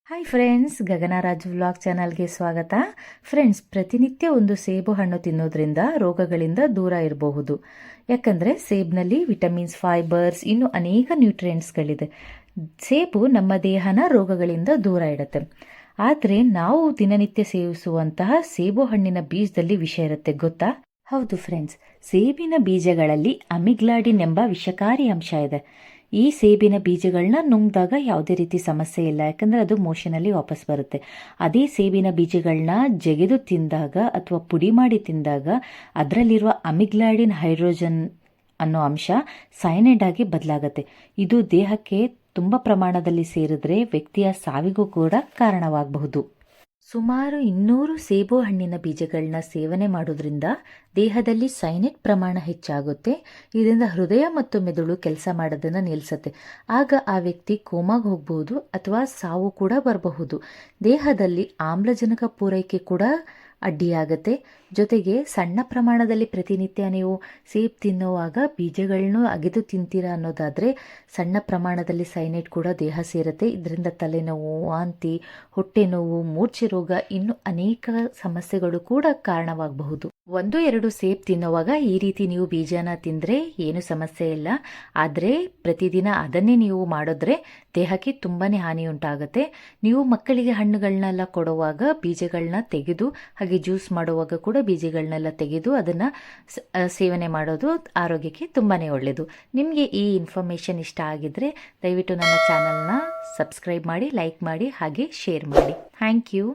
Hi friends, ಗಗನರಾಜ್ vlog ಚಾನಲ್ಗೆ ಸ್ವಾಗತ. Friends, ಪ್ರತಿನಿತ್ಯ ಒಂದು ಸೇಬು ಹಣ್ಣು ತಿನ್ನೋದ್ರಿಂದ ರೋಗಗಳಿಂದ ದೂರ ಇರಬಹುದು. ಯಾಕಂದರೆ ಸೇಬ್ನಲ್ಲಿ ವಿಟಮಿನ್ಸ್, ಫೈಬರ್ಸ್, ಇನ್ನು ಅನೇಕ ನ್ಯೂಟ್ರಿಯೆಂಟ್ಸ್ಗಳಿದೆ. ಸೇಬು ನಮ್ಮ ದೇಹನ ರೋಗಗಳಿಂದ ದೂರ ಇಡುತ್ತೆ. ಆದರೆ ನಾವು ದಿನನಿತ್ಯ ಸೇವಿಸುವಂತಹ ಸೇಬು ಹಣ್ಣಿನ ಬೀಜದಲ್ಲಿ ವಿಷ ಇರುತ್ತೆ, ಗೊತ್ತಾ? ಹೌದು ಫ್ರೆಂಡ್ಸ್, ಸೇಬಿನ ಬೀಜಗಳಲ್ಲಿ ಅಮಿಗ್ಲಾಡಿನ್ ಎಂಬ ವಿಷಕಾರಿ ಅಂಶ ಇದೆ. ಈ ಸೇಬಿನ ಬೀಜಗಳನ್ನ ನುಂಗಿದಾಗ ಯಾವುದೇ ರೀತಿ ಸಮಸ್ಯೆ ಇಲ್ಲ, ಯಾಕಂದರೆ ಅದು ಮೋಷನಲ್ಲಿ ವಾಪಸ್ ಬರುತ್ತೆ. ಅದೇ ಸೇಬಿನ ಬೀಜಗಳನ್ನ ಜಗೆದು ತಿಂದಾಗ ಅಥವಾ ಪುಡಿ ಮಾಡಿ ತಿಂದಾಗ ಅದರಲ್ಲಿರುವ ಅಮಿಗ್ಲಾಡಿನ್ ಹೈಡ್ರೋಜನ್ ಅನ್ನೋ ಅಂಶ ಸೈನೈಡ್ ಆಗಿ ಬದಲಾಗುತ್ತೆ. ಇದು ದೇಹಕ್ಕೆ ತುಂಬ ಪ್ರಮಾಣದಲ್ಲಿ ಸೇರಿದ್ರೆ ವ್ಯಕ್ತಿಯ ಸಾವಿಗೂ ಕೂಡ ಕಾರಣವಾಗಬಹುದು. ಸುಮಾರು 200 ಸೇಬು ಹಣ್ಣಿನ ಬೀಜಗಳನ್ನ ಸೇವನೆ ಮಾಡೋದ್ರಿಂದ ದೇಹದಲ್ಲಿ ಸೈನೈಡ್ ಪ್ರಮಾಣ ಹೆಚ್ಚಾಗುತ್ತೆ. ಇದರಿಂದ ಹೃದಯ ಮತ್ತು ಮೆದುಳು ಕೆಲಸ ಮಾಡೋದನ್ನು ನಿಲ್ಲಿಸುತ್ತೆ. ಆಗ ಆ ವ್ಯಕ್ತಿ ಕೋಮಾಗೆ ಹೋಗಬಹುದು ಅಥವಾ ಸಾವು ಕೂಡ ಬರಬಹುದು. ದೇಹದಲ್ಲಿ ಆಮ್ಲಜನಕ ಪೂರೈಕೆ ಕೂಡ ಅಡ್ಡಿಯಾಗುತ್ತೆ. ಜೊತೆಗೆ ಸಣ್ಣ ಪ್ರಮಾಣದಲ್ಲಿ ಪ್ರತಿನಿತ್ಯ ನೀವು ಸೇಬು ತಿನ್ನುವಾಗ ಬೀಜಗಳನ್ನು ಅಗೆದು ತಿಂತೀರಾ ಅನ್ನೋದಾದರೆ ಸಣ್ಣ ಪ್ರಮಾಣದಲ್ಲಿ ಸೈನೈಡ್ ಕೂಡ ದೇಹ ಸೇರುತ್ತೆ. ಇದರಿಂದ ತಲೆನೋವು, ವಾಂತಿ, ಹೊಟ್ಟೆ ನೋವು, ಮೂರ್ಛೆ ರೋಗ, ಇನ್ನು ಅನೇಕ ಸಮಸ್ಯೆಗಳು ಕೂಡ ಕಾರಣವಾಗಬಹುದು. 1-2 ಸೇಬು ತಿನ್ನುವಾಗ ಈ ರೀತಿ ನೀವು ಬೀಜನ ತಿಂದರೆ ಏನು ಸಮಸ್ಯೆ ಇಲ್ಲ. ಆದರೆ ಪ್ರತಿದಿನ ಅದನ್ನೇ ನೀವು ಮಾಡಿದ್ರೆ ದೇಹಕ್ಕೆ ತುಂಬಾ ಹಾನಿ ಉಂಟಾಗುತ್ತೆ. ನೀವು ಮಕ್ಕಳಿಗೆ ಹಣ್ಣುಗಳನ್ನೆಲ್ಲ ಕೊಡುವಾಗ ಬೀಜಗಳನ್ನ ತೆಗೆದು, ಹಾಗೆ ಜ್ಯೂಸ್ ಮಾಡುವಾಗ ಕೂಡ ಬೀಜಗಳನ್ನೆಲ್ಲ ತೆಗೆದು ಅದನ್ನು ಸೇವನೆ ಮಾಡೋದು ಆರೋಗ್ಯಕ್ಕೆ ತುಂಬಾ ಒಳ್ಳೆಯದು. ನಿಮಗೆ ಈ ಇನ್ಫಾರ್ಮೇಷನ್ ಇಷ್ಟ ಆಗಿದ್ರೆ ದಯವಿಟ್ಟು ನನ್ನ ಚಾನಲ್ನ ಸಬ್ಸ್ಕ್ರೈಬ್ ಮಾಡಿ, ಲೈಕ್ ಮಾಡಿ, ಹಾಗೆ ಶೇರ್ ಮಾಡಿ. Thank you.